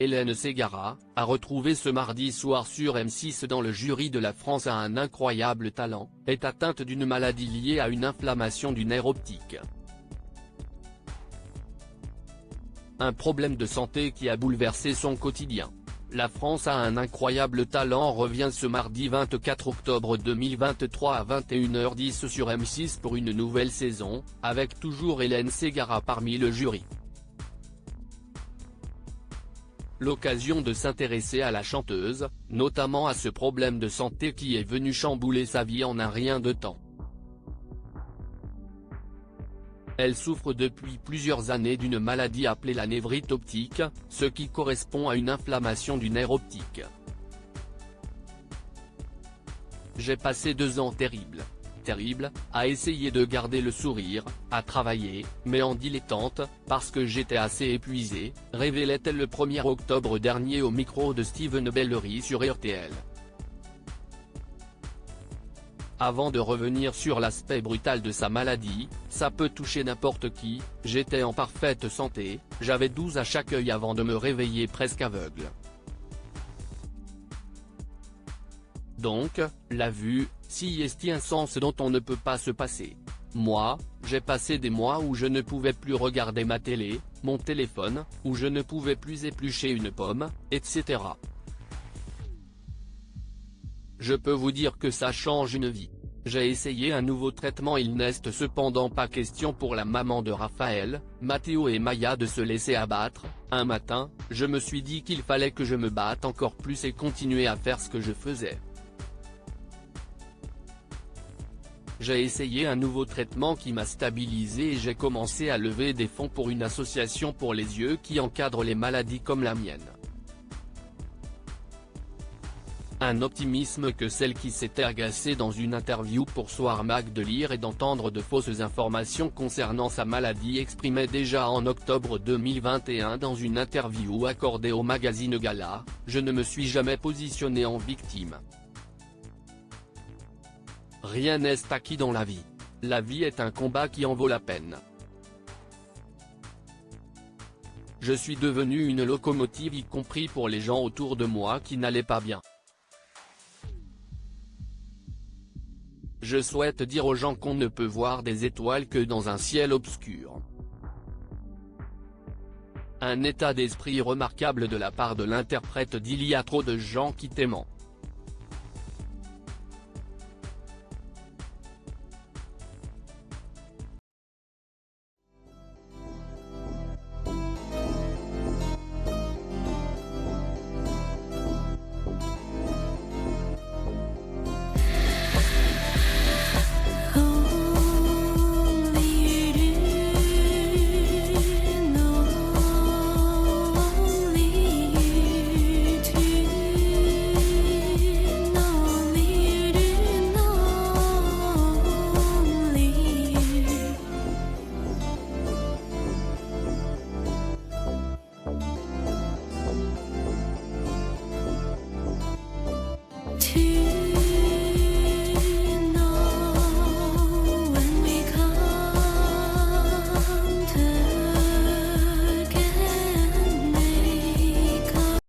Hélène Ségara, a retrouvé ce mardi soir sur M6 dans le jury de La France a un incroyable talent, est atteinte d'une maladie liée à une inflammation du nerf optique. Un problème de santé qui a bouleversé son quotidien. La France a un incroyable talent revient ce mardi 24 octobre 2023 à 21h10 sur M6 pour une nouvelle saison, avec toujours Hélène Ségara parmi le jury. L'occasion de s'intéresser à la chanteuse, notamment à ce problème de santé qui est venu chambouler sa vie en un rien de temps. Elle souffre depuis plusieurs années d'une maladie appelée la névrite optique, ce qui correspond à une inflammation du nerf optique. J'ai passé 2 ans terribles, à essayer de garder le sourire, à travailler, mais en dilettante, parce que j'étais assez épuisée, révélait-elle le 1er octobre dernier au micro de Steven Bellery sur RTL. Avant de revenir sur l'aspect brutal de sa maladie, ça peut toucher n'importe qui, j'étais en parfaite santé, j'avais 12 à chaque œil avant de me réveiller presque aveugle. Donc, la vue, si est un sens dont on ne peut pas se passer. Moi, j'ai passé des mois où je ne pouvais plus regarder ma télé, mon téléphone, où je ne pouvais plus éplucher une pomme, etc. Je peux vous dire que ça change une vie. J'ai essayé un nouveau traitement, il n'est cependant pas question pour la maman de Raphaël, Mathéo et Maya de se laisser abattre. Un matin, je me suis dit qu'il fallait que je me batte encore plus et continuer à faire ce que je faisais. J'ai essayé un nouveau traitement qui m'a stabilisé et j'ai commencé à lever des fonds pour une association pour les yeux qui encadre les maladies comme la mienne. Un optimisme que celle qui s'était agacée dans une interview pour Soir Mag de lire et d'entendre de fausses informations concernant sa maladie exprimait déjà en octobre 2021 dans une interview accordée au magazine Gala, « Je ne me suis jamais positionné en victime. Rien n'est acquis dans la vie. La vie est un combat qui en vaut la peine. Je suis devenu une locomotive y compris pour les gens autour de moi qui n'allaient pas bien. Je souhaite dire aux gens qu'on ne peut voir des étoiles que dans un ciel obscur. » Un état d'esprit remarquable de la part de l'interprète d'Il y a trop de gens qui t'aiment.